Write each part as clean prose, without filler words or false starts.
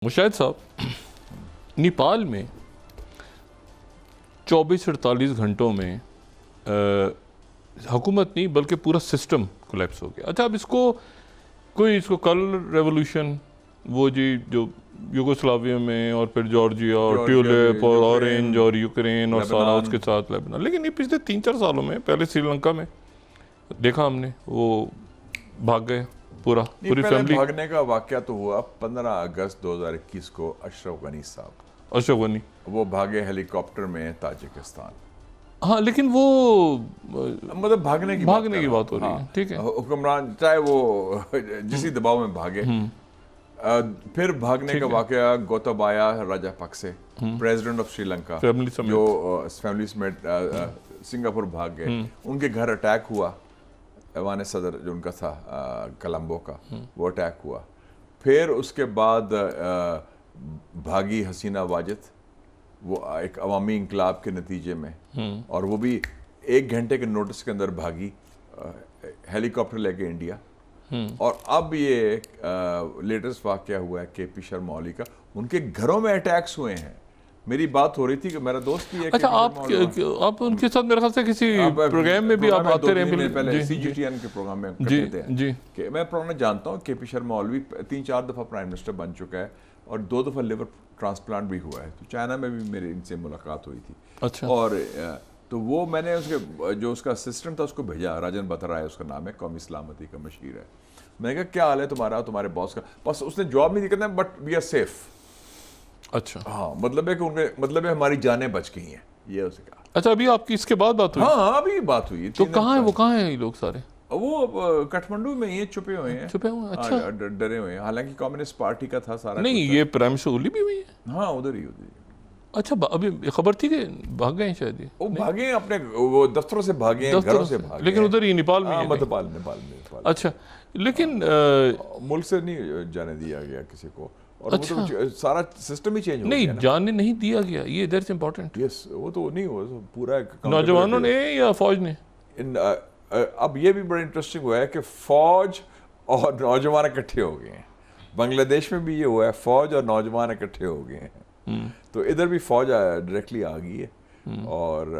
मुशाहिद साहब, नेपाल में 24-48 घंटों में हुकूमत नहीं बल्कि पूरा सिस्टम कोलैप्स हो गया। अच्छा, अब इसको कलर रेवोल्यूशन, वो जी जो यूगोस्लाविया में और फिर जॉर्जिया और ट्यूलिप और ऑरेंज और यूक्रेन और सारा उसके साथ लेबनान, लेकिन ये पिछले 3-4 सालों में पहले श्रीलंका में देखा हमने, वो भाग गए पूरी फैमिली। भागने का वाकया तो हुआ 15 अगस्त 2021 को। अशरफ गनी साहब, अशरफ गनी, वो भागे हेलीकॉप्टर में ताजिकिस्तान। हाँ, लेकिन वो मतलब भागने की बात हो रही है, ठीक है। हुक्मरान चाहे वो जिसी दबाव में भागे। फिर भागने का वाकया गोताबाया राजापक्से, प्रेसिडेंट ऑफ श्रीलंका, जो फैमिली समेत सिंगापुर भाग गए। उनके घर अटैक हुआ, ऐवान सदर जो उनका था कोलंबो का, वो अटैक हुआ। फिर उसके बाद भागी हसीना वाजिद, वो एक अवामी इंकलाब के नतीजे में, और वो भी 1 घंटे के नोटिस के अंदर भागी हेलीकॉप्टर लेके इंडिया। और अब ये लेटेस्ट वाकया हुआ है केपी शर्मा ओली का, उनके घरों में अटैक्स हुए हैं। मेरी बात हो रही थी कि मेरा दोस्त भी है। अच्छा, आप उनके साथ मेरे ख्याल से किसी प्रोग्राम में भी आप आते रहे पहले CGTN के प्रोग्राम में करते थे कि मैं प्रोग्राम जानता हूँ। केपी शर्मा ओली 3-4 दफ़ा प्राइम मिनिस्टर बन चुका है और 2 दफ़ा लिवर ट्रांसप्लांट भी हुआ है। तो चाइना में भी मेरी इनसे मुलाकात हुई थी। अच्छा। और तो वो मैंने उसके जो उसका असिस्टेंट था उसको भेजा, राजन बतरा है उसका नाम है, कौमी सलामती का मशीर है। मैंने कहा क्या हाल है तुम्हारे बॉस का? बस उसने जवाब नहीं दिया, बट वी आर सेफ। अच्छा, हाँ, मतलब है कि उनके मतलब है हमारी जानें बच गई हैं, ये उसे कहा। अच्छा, अभी आपकी इसके बाद बात हुई? हाँ, अभी बात हुई। तो कहाँ है वो, कहाँ है ये लोग सारे? वो काठमांडू में ये छुपे हुए हैं। अच्छा, डरे हुए हैं। हालांकि कम्युनिस्ट पार्टी का था सारा। नहीं, ये प्राइम मिनिस्टर ओली भी हुई है? हाँ, उधर ही। अच्छा, अभी खबर थी कि भाग गए शायद ये? वो भागे अपने वो दफ्तरों से भागे हैं, घरों से भागे, लेकिन उधर ही नेपाल में। नेपाल में। अच्छा, लेकिन मुल्क से नहीं जाने दिया गया किसी को। और अच्छा, वो तो सारा सिस्टम ही चेंज हो गया। नहीं, जाने नहीं दिया गया, ये दैट्स इंपॉर्टेंट। यस, वो तो नहीं, वो पूरा नौजवानों ने या फौज ने? अब ये भी बड़ा इंटरेस्टिंग हुआ है कि फौज और नौजवान इकट्ठे हो गए हैं। बांग्लादेश में भी ये हुआ है, फौज और नौजवान इकट्ठे हो गए हैं। तो इधर भी फौज डायरेक्टली आ गई है। और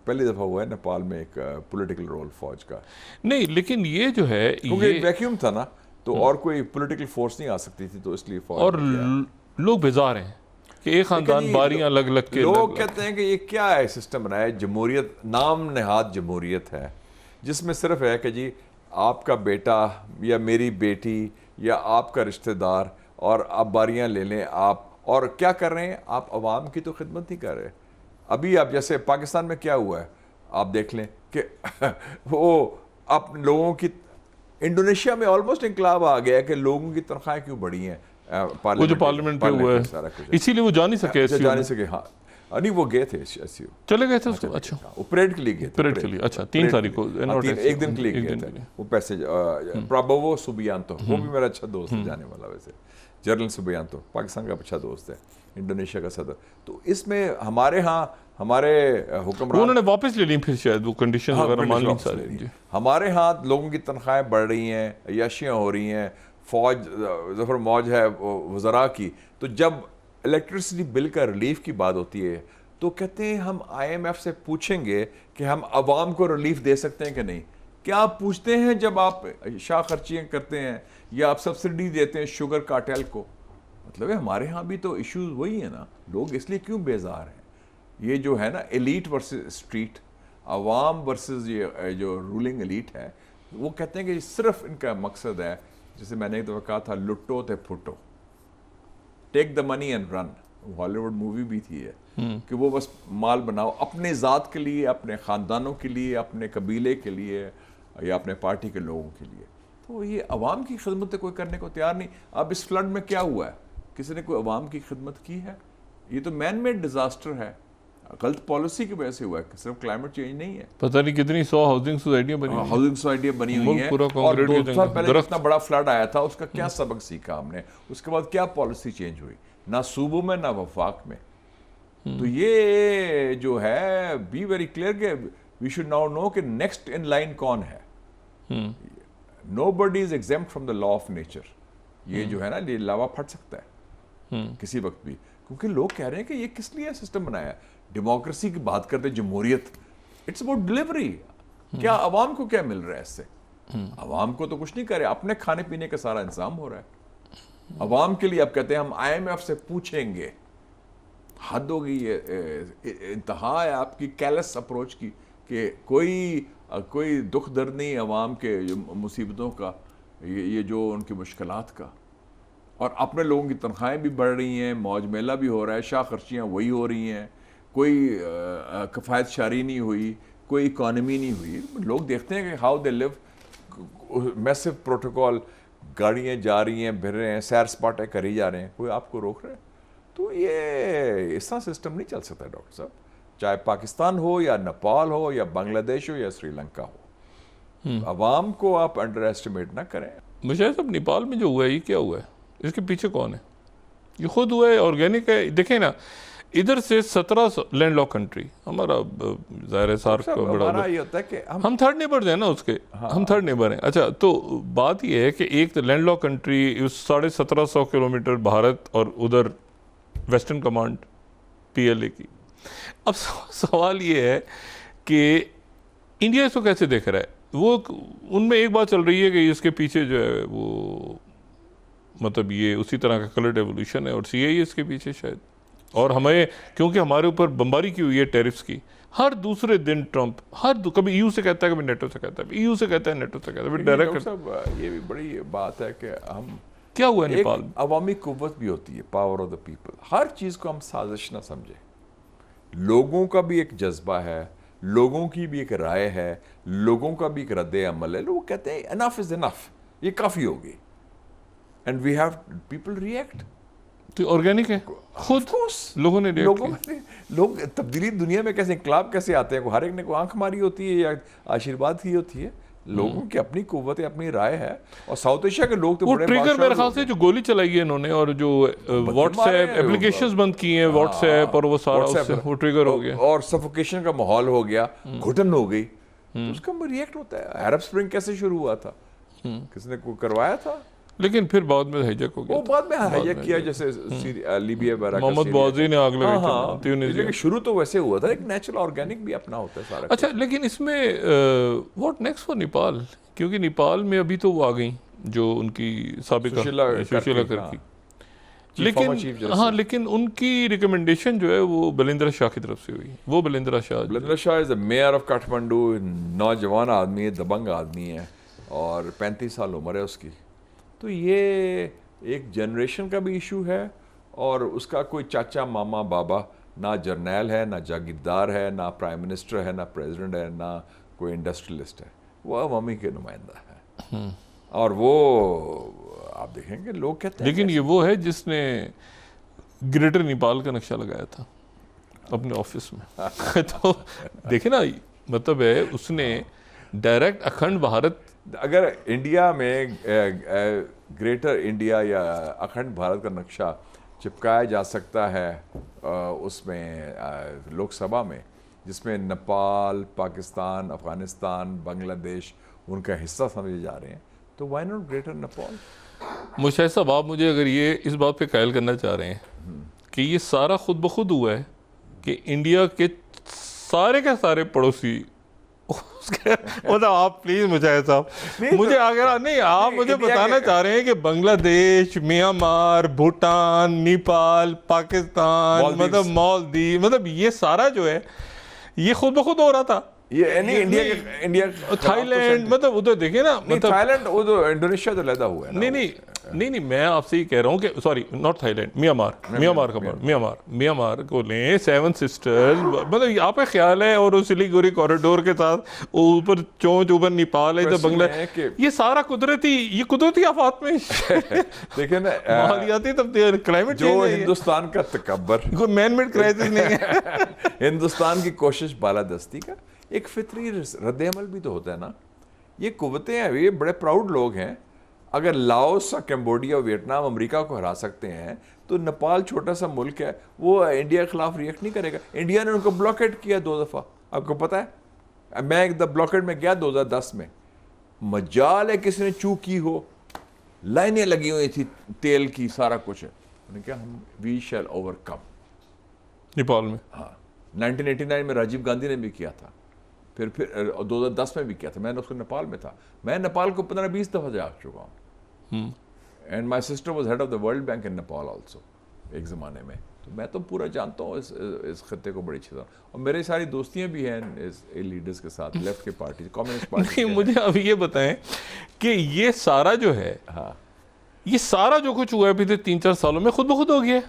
पहली दफ़ा हुआ है नेपाल में एक पॉलिटिकल रोल फौज का। नहीं, लेकिन ये जो है, क्योंकि वैक्यूम था ना, तो और कोई पॉलिटिकल फोर्स नहीं आ सकती थी, तो इसलिए फौज। और लोग बेजार हैं कि एक खानदान बारियां लग के लोग कहते हैं कि ये क्या है सिस्टम बनाया है, जमहूरियत, नाम नेहाद जमहूरियत है, जिसमें सिर्फ है कि जी आपका बेटा या मेरी बेटी या आपका रिश्तेदार, और आप बारियां ले लें आप। और क्या कर रहे हैं आप? अवाम की तो खिदमत नहीं कर रहे। अभी आप जैसे पाकिस्तान में क्या हुआ है आप देख लें कि वो आप लोगों की, इंडोनेशिया में ऑलमोस्ट इंकलाब आ गया है कि लोगों की तनख्वाहें क्यों बढ़ी हैं। वो जो पार्लियामेंट पे हुआ है, इसीलिए वो जा नहीं सके। हाँ, नहीं, वो गए थे, चले गए थे उसको। अच्छा, वो परेड के लिए गए थे। परेड के लिए, अच्छा, 3 तारीख को, एक दिन के लिए गए थे। वो पैसे प्राबोवो सुबियांतो, वो भी मेरा अच्छा दोस्त है जाने वाला, वैसे जनरल सुबियांतो पाकिस्तान का अच्छा दोस्त है, इंडोनेशिया का सदर। तो इसमें हमारे हुक्मरान, उन्होंने वापस ले ली फिर शायद वो कंडीशन वगैरह मान ली सारी। हमारे यहाँ लोगों की तनख्वाहें बढ़ रही हैं, अय्याशियाँ हो रही हैं, फौज ज़फर मौज है वज़रा की। तो जब इलेक्ट्रिसिटी बिल का रिलीफ की बात होती है तो कहते हैं हम IMF से पूछेंगे कि हम आवाम को रिलीफ दे सकते हैं कि नहीं। क्या आप पूछते हैं जब आप शाह खर्चियाँ करते हैं या आप सब्सिडी देते हैं शुगर कार्टेल को? मतलब है हमारे यहाँ भी तो इश्यूज वही है ना। लोग इसलिए क्यों बेजार हैं? ये जो है ना, एलीट वर्सेस स्ट्रीट, अवाम वर्सेस ये जो रूलिंग एलीट है, वो कहते हैं कि सिर्फ इनका मकसद है, जैसे मैंने एक दफ़ा कहा था, लुट्टो ते फुटो, take the money and run. Hollywood movie भी थी है कि वो बस माल बनाओ अपने ज़ात के लिए, अपने ख़ानदानों के लिए, अपने कबीले के लिए या अपने पार्टी के लोगों के लिए। तो ये अवाम की खिदमत कोई करने को तैयार नहीं। अब इस फ्लड में क्या हुआ है? किसी ने कोई अवाम की खिदमत की है? ये तो मैन मेड डिजास्टर है, गलत पॉलिसी की वजह से हुआ है, सिर्फ क्लाइमेट चेंज नहीं है। पता नहीं कितनी 100 हाउसिंग सोसाइटियां बनी हुई हैं। और 2 साल पहले इतना बड़ा फ्लड आया था, उसका क्या सबक सीखा हमने? उसके बाद क्या पॉलिसी चेंज हुई? ना सूबों में ना वफाक में। तो ये जो है, बी वेरी क्लियर के वी शुड नाउ नो कि नेक्स्ट इन लाइन कौन है। Nobody is exempt from the law of nature. ये जो है ना, ये लावा फट सकता है। किसी वक्त भी, क्योंकि लोग कह रहे हैं कि ये किस लिए सिस्टम बनाया। डेमोक्रेसी की बात करते, जमहूरियत, इट्स अबाउट डिलीवरी। क्या आवाम को क्या मिल रहा है इससे? आवाम को तो कुछ नहीं करे, अपने खाने पीने का सारा इंतजाम हो रहा है। आवाम के लिए आप कहते हैं हम IMF से पूछेंगे। हद हो गई, ये इंतहा है आपकी कैलस अप्रोच की कि कोई दुख दर्द नहीं आवाम के मुसीबतों का, ये जो उनकी मुश्किलात का। और अपने लोगों की तनख्वाहें भी बढ़ रही हैं, मौज मेला भी हो रहा है, शाह खर्चियाँ वही हो रही हैं, कोई कफ़ायत शारी नहीं हुई, कोई इकॉनमी नहीं हुई। लोग देखते हैं कि how they live, massive protocol, गाड़ियाँ जा रही हैं, फिर रहे हैं, सैर सपाटे करी जा रहे हैं, कोई आपको रोक रहा है? तो ये ऐसा सिस्टम नहीं चल सकता डॉक्टर साहब, चाहे पाकिस्तान हो या नेपाल हो या बांग्लादेश हो या श्रीलंका हो। अवाम को आप अंडर एस्टिमेट ना करें। मुझे सब नेपाल में जो हुआ है ये क्या हुआ है, इसके पीछे कौन है? ये खुद हुआ है, ऑर्गेनिक है। देखें ना, इधर से 17 लैंडलॉक कंट्री, हमारा ज़ाहिर सार्क बड़ा, ये होता है कि हम थर्ड नेबर हैं ना उसके। हाँ। हम थर्ड नेबर हैं। अच्छा, तो बात ये है कि एक तो लैंडलॉक कंट्री 1750 किलोमीटर भारत और उधर वेस्टर्न कमांड PLA की। अब सवाल ये है कि इंडिया इसको कैसे देख रहा है? वो उनमें एक बात चल रही है कि इसके पीछे जो है वो मतलब ये उसी तरह का कलर रेवोल्यूशन है और CIA इसके पीछे शायद। और हमें क्योंकि हमारे ऊपर बमबारी की हुई है टैरिफ्स की, हर दूसरे दिन ट्रंप कभी EU से कहता है, कभी नेटो से कहता है, EU से कहता है, नेटो से कहता है, डायरेक्ट। ये भी बड़ी बात है कि हम क्या हुआ है नेपाल में? अवामी कुव्वत भी होती है, पावर ऑफ द पीपल। हर चीज़ को हम साजिश ना समझे। लोगों का भी एक जज्बा है, लोगों की भी एक राय है, लोगों का भी एक रद्द अमल है। लोग कहते हैं इनफ इज इनफ, ये काफ़ी होगी, and we have people react. तो ऑर्गेनिक है, खुद लोगों ने लोग तब्दीली दुनिया में कैसे, इंकलाब कैसे आते हैं? हर एक ने को आंख मारी होती है या आशीर्वाद की होती है। लोगों की अपनी कुव्वत है, अपनी राय है। और साउथ एशिया के लोग तो वो ट्रिगर मेरे ख्याल से जो गोली चलाई है इन्होंने, और जो व्हाट्सएप एप्लीकेशंस बंद की हैं, व्हाट्सएप और वो सारा उससे वो ट्रिगर हो गया और सफोकेशन का माहौल हो गया, घुटन हो गई, तो उसका रिएक्ट होता है। अरब स्प्रिंग कैसे शुरू हुआ था? किसने को करवाया था? लेकिन फिर बाद में हाईजैक हो गया। वो बाद में हाईजैक किया, जैसे लीबिया वगैरह, मोहम्मद बौजी ने आग लगाई थी। लेकिन शुरू तो वैसे हुआ था, एक नेचुरल ऑर्गेनिक भी अपना होता है सारा। अच्छा, लेकिन इसमें व्हाट नेक्स्ट फॉर नेपाल? क्योंकि नेपाल में अभी तो वो आ गई जो उनकी साबिका सुशीला करकी, लेकिन हाँ, लेकिन उनकी रिकमेंडेशन जो है वो बलिंद्र शाह की तरफ से हुई। वो Balendra Shah is the mayor of Kathmandu, नौजवान आदमी है, दबंग आदमी है, और 35 साल उम्र है उसकी। तो ये एक जनरेशन का भी इशू है, और उसका कोई चाचा मामा बाबा ना जर्नैल है, ना जागीरदार है, ना प्राइम मिनिस्टर है, ना प्रेसिडेंट है, ना कोई इंडस्ट्रियलिस्ट है। वो अवामी के नुमाइंदा है। और वो आप देखेंगे लोग कहते हैं, लेकिन ये वो है जिसने ग्रेटर नेपाल का नक्शा लगाया था अपने ऑफिस में। तो देखे ना, मतलब है उसने डायरेक्ट अखंड भारत, अगर इंडिया में ग्रेटर इंडिया या अखंड भारत का नक्शा चिपकाया जा सकता है उसमें लोकसभा में, जिसमें नेपाल, पाकिस्तान, अफगानिस्तान, बांग्लादेश उनका हिस्सा समझे जा रहे हैं, तो why not greater Nepal? Mushahid साहब, आप मुझे अगर ये इस बात पे कायल करना चाह रहे हैं कि ये सारा खुद ब खुद हुआ है कि इंडिया के सारे पड़ोसी मतलब आप प्लीज मुझे साहब, मुझे अगर नहीं, आप मुझे बताना चाह रहे हैं कि बांग्लादेश, म्यांमार, भूटान, नेपाल, पाकिस्तान, मतलब मालदीव, मतलब ये सारा जो है ये खुद ब खुद हो रहा था। ये नहीं, इंडिया थाईलैंड, मतलब उधर देखिए ना, मतलब थाईलैंड, वो तो इंडोनेशिया तो लदा हुआ है ना। नहीं, मैं आपसे ये कह रहा हूँ कि सॉरी, नॉट थाईलैंड, म्यांमार को लें, 7 सिस्टर्स, मतलब आप ख्याल है, और सिलीगुड़ी कॉरिडोर के साथ ऊपर चोंच ऊपर नेपाल है, इधर बांग्लादेश, ये सारा कुदरती आफात में देखिए ना, माहौलियाती तब्दीली, क्लाइमेट चेंज जो हिंदुस्तान का तकब्बर, कोई मैन मेड क्राइसिस नहीं है। हिंदुस्तान की कोशिश बालादस्ती का एक फितरी रद्द अमल भी तो होता है ना। ये कुव्वतें हैं, ये बड़े प्राउड लोग हैं। अगर लाओस, कंबोडिया, वियतनाम अमेरिका को हरा सकते हैं, तो नेपाल छोटा सा मुल्क है, वो इंडिया के खिलाफ रिएक्ट नहीं करेगा। इंडिया ने उनको ब्लॉकेट किया 2 दफ़ा, आपको पता है। मैं एक ब्लॉकेट में गया 2010 में, मजाल है किसी ने चूक की हो, लाइनें लगी हुई थी तेल की, सारा कुछ है, उन्होंने कहा हम वी शैल ओवरकम। नेपाल में। हाँ, 1989 में राजीव गांधी ने भी किया था, फिर 2010 में भी किया था। मैंने उसको नेपाल में था, मैं नेपाल को 15-20 दफ़ा जा चुका हूँ। And my sister was head of the world bank in Nepal also एक ज़माने में। तो मैं तो पूरा जानता हूँ इस खत्ते को बड़ी अच्छी तरह, और मेरी सारी दोस्तियाँ भी हैं इस लीडर्स के साथ, लेफ्ट के पार्टी, कम्युनिस्ट पार्टी। नहीं, मुझे अब ये बताएं कि ये सारा जो है, हाँ, ये सारा जो कुछ हुआ है पिछले 3-4 सालों में खुद ब खुद हो गया है।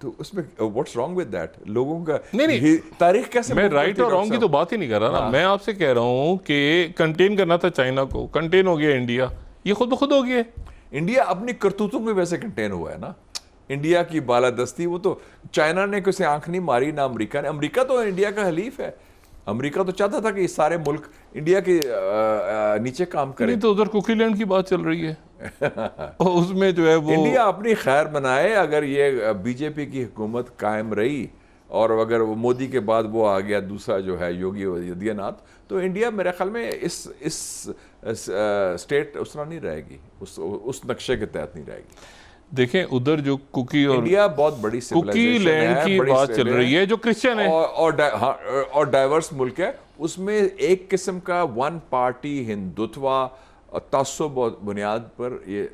तो उसमें व्हाट्स रॉन्ग विद दैट? लोगों का नहीं, तारीख कैसे, मैं राइट और रॉन्ग की तो बात ही नहीं कर रहा ना। मैं आपसे कह रहा हूँ कि कंटेन करना था चाइना को, कंटेन हो गया इंडिया, ये खुद ब खुद हो गया। इंडिया अपनी करतूतों में वैसे कंटेन हुआ है ना। इंडिया की बालादस्ती, वो तो चाइना ने किसी आंख नहीं मारी ना अमेरिका ने। अमेरिका तो इंडिया का हलीफ है। अमेरिका तो चाहता था कि ये सारे मुल्क इंडिया के नीचे काम करें। नहीं तो उधर कुकीलैंड की बात चल रही है और उसमें जो है वो इंडिया अपनी खैर बनाए। अगर ये बीजेपी की हुकूमत कायम रही और अगर वो मोदी के बाद वो आ गया दूसरा जो है योगी आदित्यनाथ, तो इंडिया मेरे ख्याल में इस स्टेट उस तरह नहीं रहेगी, उस नक्शे के तहत नहीं रहेगी। देखें उधर जो कुकी और इंडिया बहुत बड़ी कुकी लैंड की बात चल रही है जो क्रिश्चियन है और डाइवर्स मुल्क है। उसमें एक किस्म का वन पार्टी हिंदुत्व और तअस्सुब बुनियाद पर ये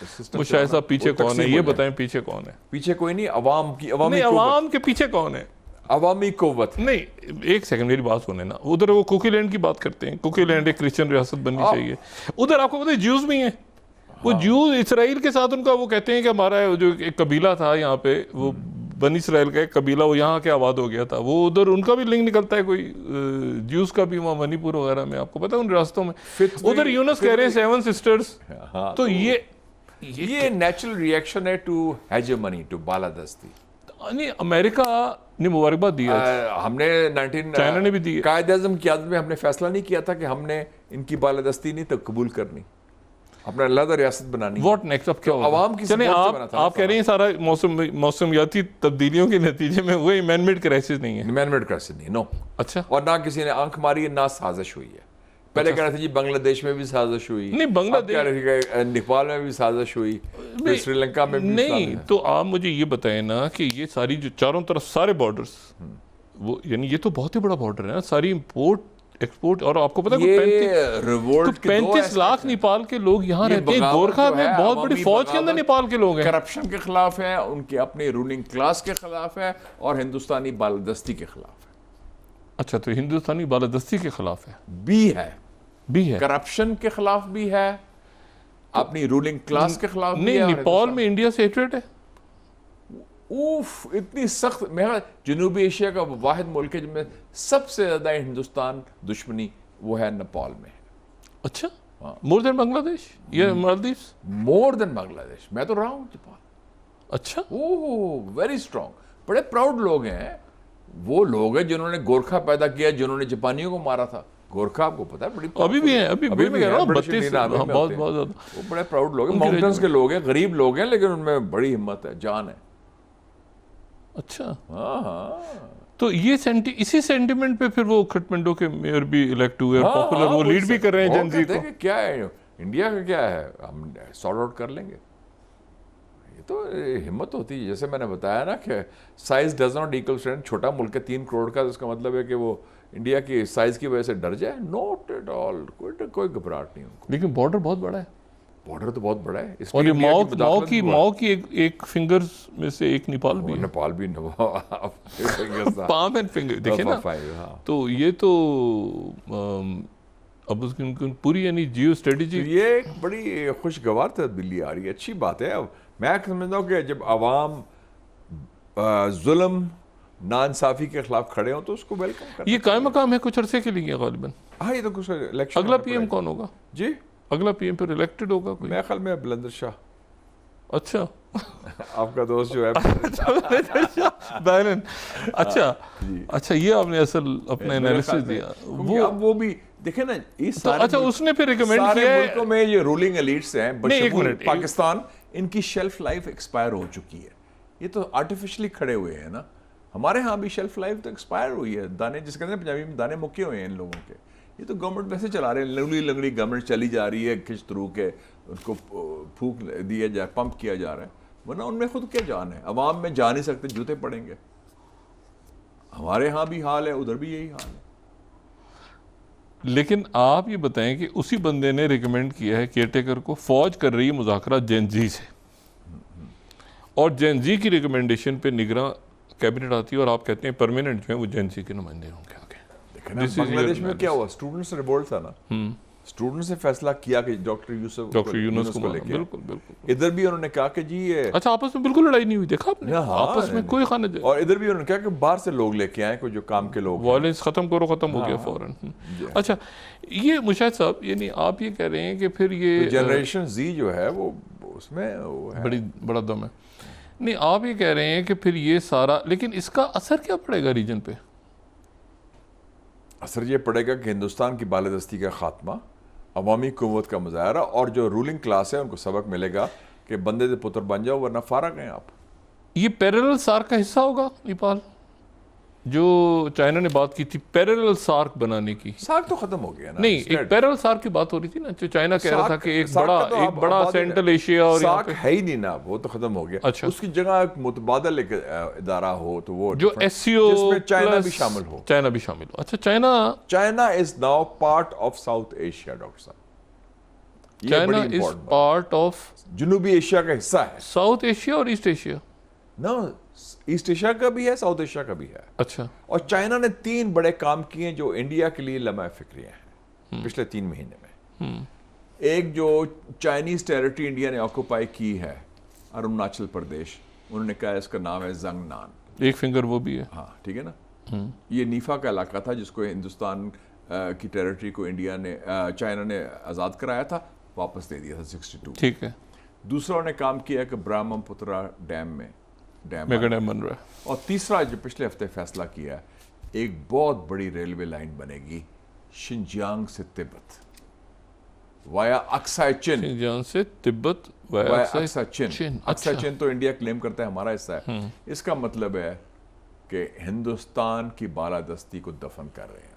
सिस्टम। वो शायद साहब पीछे कौन है, ये बताएं पीछे कौन है? पीछे कोई नहीं, अवामी अवाम के पीछे कौन है? अवामी कुव्वत। नहीं, एक सेकंड मेरी बात सुने ना। उधर वो कुकी लैंड की बात करते हैं, कुकी लैंड एक क्रिश्चियन रियासत बननी चाहिए। उधर आपको पता है ज्यूज भी हैं। वो ज्यूज इसराइल के साथ उनका वो कहते हैं कि हमारा जो एक कबीला था यहाँ पे, वो बनी इसराइल का एक कबीला, वो यहाँ के आबाद हो गया था, वो उधर उनका भी लिंक निकलता है कोई ज्यूज का भी वहाँ मणिपुर वगैरह में, आपको पता है उन रास्तों में। उधर यूनस कह रहे हैं 7 सिस्टर्स। तो ये नेचुरल रिएक्शन है टू हेजेमनी, टू बालादस्ती। नहीं, अमेरिका ने मुबारकबाद दी है, हमने चाइना ने भी दी है। कायद-ए-आज़म की याद में हमने फैसला नहीं किया था कि हमने इनकी बालादस्ती नहीं तो कबूल करनी, अपना अलग रियासत बनानी। What next? अब क्या आवाम की चलिए, आप कह रहे हैं सारा मौसमियाती तब्दीलियों के नतीजे में वो मैनमेड क्राइसिस नहीं है। मैनमेड क्राइसिस नहीं, नो। अच्छा, और ना किसी ने आंख मारी है, ना साजिश हुई है। पहले कह रहे थे जी बांग्लादेश में भी साजिश हुई, नहीं बांग्लादेश, नेपाल में भी साजिश हुई, फिर श्रीलंका में भी। नहीं तो आप मुझे ये बताएं ना कि ये सारी जो चारों तरफ सारे बॉर्डर्स, वो यानी ये तो बहुत ही बड़ा बॉर्डर है ना, सारी इंपोर्ट एक्सपोर्ट। और आपको पता है 35 लाख नेपाल के लोग यहाँ रहते हैं। गोरखा में बहुत बड़ी फौज के अंदर नेपाल के लोग हैं। करप्शन के खिलाफ है, उनके अपने रूलिंग क्लास के खिलाफ है, और हिंदुस्तानी बालादस्ती के खिलाफ है। अच्छा, तो हिंदुस्तानी बालादस्ती के खिलाफ है भी है, करप्शन के खिलाफ भी है, अपनी रूलिंग क्लास के खिलाफ भी है। नहीं, नेपाल में इंडिया से हेट्रेड है। उफ, इतनी सख्त। मेरा जनूबी एशिया का वाहिद मुल्क है जिनमें सबसे ज्यादा हिंदुस्तान दुश्मनी वो है नेपाल में। अच्छा, मोर देन बांग्लादेश या मालदीव्स? More than Bangladesh. मैं तो रहा हूँ नेपाल। अच्छा, ओह, वेरी स्ट्रॉन्ग। बड़े प्राउड लोग हैं। वो लोग हैं जिन्होंने गोरखा पैदा किया, जिन्होंने जापानियों को मारा था। गोरखा आपको पता है, बड़ी अभी भी है, अभी भी कह रहा हूँ 32 बहुत बहुत ज्यादा। वो बड़े प्राउड लोग हैं, माउंटेन्स के लोग हैं, गरीब लोग हैं, लेकिन उनमें बड़ी हिम्मत है, जान है। अच्छा, हाँ। तो ये इसी सेंटिमेंट पे फिर वो खटमंडो के मेयर भी इलेक्ट हुए, पॉपुलर वो लीड भी कर रहे हैं जनजी को। क्या है इंडिया का, क्या है, हम सॉर्ट आउट कर लेंगे। ये तो हिम्मत होती है। जैसे मैंने बताया ना कि size does not equal strength. छोटा मुल्क है 3 करोड़ का, तो इसका मतलब है कि वो इंडिया की साइज की वजह से डर जाए? Not at all. कोई घबराहट नहीं उनको। लेकिन बॉर्डर बहुत बड़ा है। बॉर्डर तो बहुत बड़ा है। और ये माओ की एक फिंगर्स में से एक नेपाल भी है। नेपाल भी पाम एंड फिंगर देखिए ना। तो ये तो अब उसकी पूरी यानी जियो स्ट्रेटेजी, तो ये एक बड़ी खुशगवार तब्दीली आ रही है। अच्छी बात है। अब मैं समझता हूँ कि जब आवाम जुल्म नाइंसाफी के खिलाफ खड़े हो तो उसको वेलकम करना। ये कायम मकाम है कुछ अरसे के लिए गालिबन। हाँ, ये तो कुछ इलेक्शन। अगला पीएम कौन होगा जी? अगला पीएम फिर इलेक्टेड होगा कोई? मेरे ख्याल में बुलंदर शाह। अच्छा, आपका दोस्त जो है बैलन। अच्छा, ये आपने असल अपने एनालिसिस दिया। वो भी देखे ना, तो अच्छा, उसने फिर रिकमेंड किया है मुल्कों में ये रूलिंग एलीट्स हैं, एक मिनट, पाकिस्तान, इनकी शेल्फ लाइफ एक्सपायर हो चुकी है। ये तो आर्टिफिशियली खड़े हुए हैं ना। हमारे यहाँ भी शेल्फ लाइफ तो एक्सपायर हुई है। दाने, जिसके अंदर पंजाबी में दाने मुक्के हुए हैं इन लोगों के। ये तो गवर्नमेंट वैसे चला रहे हैं, लंगड़ी लंगड़ी गवर्नमेंट चली जा रही है, खिंच थ्रू के उनको फूक दिया जाए, पंप किया जा रहा है। वरना उनमें खुद क्या जान है, अवाम में जा नहीं सकते, जूते पड़ेंगे। हमारे यहाँ भी हाल है, उधर भी यही हाल है। लेकिन आप ये बताएं कि उसी बंदे ने रिकमेंड किया है केयरटेकर को, फौज कर रही है मुज़ाकरा जेनजी से, और जेनजी की रिकमेंडेशन पे निगरान कैबिनेट आती है, और आप कहते हैं परमानेंट जो है वो जेनजी के नुमाइंदे होंगे आगे। देखना बांग्लादेश में क्या हुआ, स्टूडेंट्स रिवोल्ट था ना, स्टूडेंट्स ने फैसला किया कि डॉक्टर यूनुस को लेके, बिल्कुल बिल्कुल। इधर भी उन्होंने कहा कि जी ये अच्छा, आपस में बिल्कुल लड़ाई नहीं हुई, देखा आपने? हाँ, आपस में कोई खाना जाए, और इधर भी उन्होंने कहा कि बाहर से लोग लेके आए, कोई जो काम के लोग, वायलेंस खत्म करो, खत्म हो गया फौरन। अच्छा, ये मुशाहिद साहब, यानी आप ये कह रहे हैं कि फिर ये जनरेशन जी जो है वो उसमें वो है, बड़ा दम है। नहीं, आप ये कह रहे हैं कि फिर ये सारा, लेकिन इसका असर क्या पड़ेगा रीजन पे? असर ये पड़ेगा कि हिंदुस्तान की बालादस्ती का खात्मा, अवामी कुव्वत का मुजाहरा, और जो रूलिंग क्लास है उनको सबक मिलेगा कि बंदे दे पुत्र बन जाओ वरना फारग हैं आप। ये पैरेलल सार्क का हिस्सा होगा नेपाल, जो चाइना ने बात की थी पैरेलल सार्क बनाने की? सार्क तो खत्म हो गया ना। नहीं, एक पैरेलल सार्क की बात हो रही थी ना, जो चाइना कह रहा था कि एक बड़ा सेंट्रल एशिया, और सार्क है ही नहीं ना, वो तो खत्म हो गया। अच्छा, उसकी जगह एक मुतबादल एक इदारा हो तो वो जो एससीओ, जिसमें चाइना भी शामिल हो। चाइना भी शामिल हो। अच्छा, China is now part of South Asia doctor साहब, चाइना इज पार्ट ऑफ जनूबी एशिया का हिस्सा है। साउथ एशिया और ईस्ट एशिया ना, ईस्ट एशिया का भी है, साउथ एशिया का भी है। अच्छा, और चाइना ने 3 बड़े काम किए जो इंडिया के लिए लम्हा फिक्रिया हैं पिछले 3 महीने में। एक जो चाइनीज टेरिटरी इंडिया ने ऑक्यूपाई की है, अरुणाचल प्रदेश, उन्होंने कहा इसका नाम है जंगनान, एक फिंगर वो भी है। हाँ ठीक है ना। ये नीफा का इलाका था जिसको हिंदुस्तान की टेरिटरी को इंडिया ने चाइना ने आज़ाद कराया था, वापस दे दिया था 62। ठीक है। दूसरा उन्होंने काम किया कि ब्रह्मपुत्रा डैम में मेगा डैम बन रहा है। और तीसरा जो पिछले हफ्ते फैसला किया है, एक बहुत बड़ी रेलवे लाइन बनेगी शिनजियांग से तिब्बत वाया अक्साई चिन। शिनजियांग से तिब्बत वाया अक्साई चिन। अक्साई चिन तो इंडिया क्लेम करता है हमारा हिस्सा है। इसका मतलब है कि हिंदुस्तान की बालादस्ती को दफन कर रहे हैं।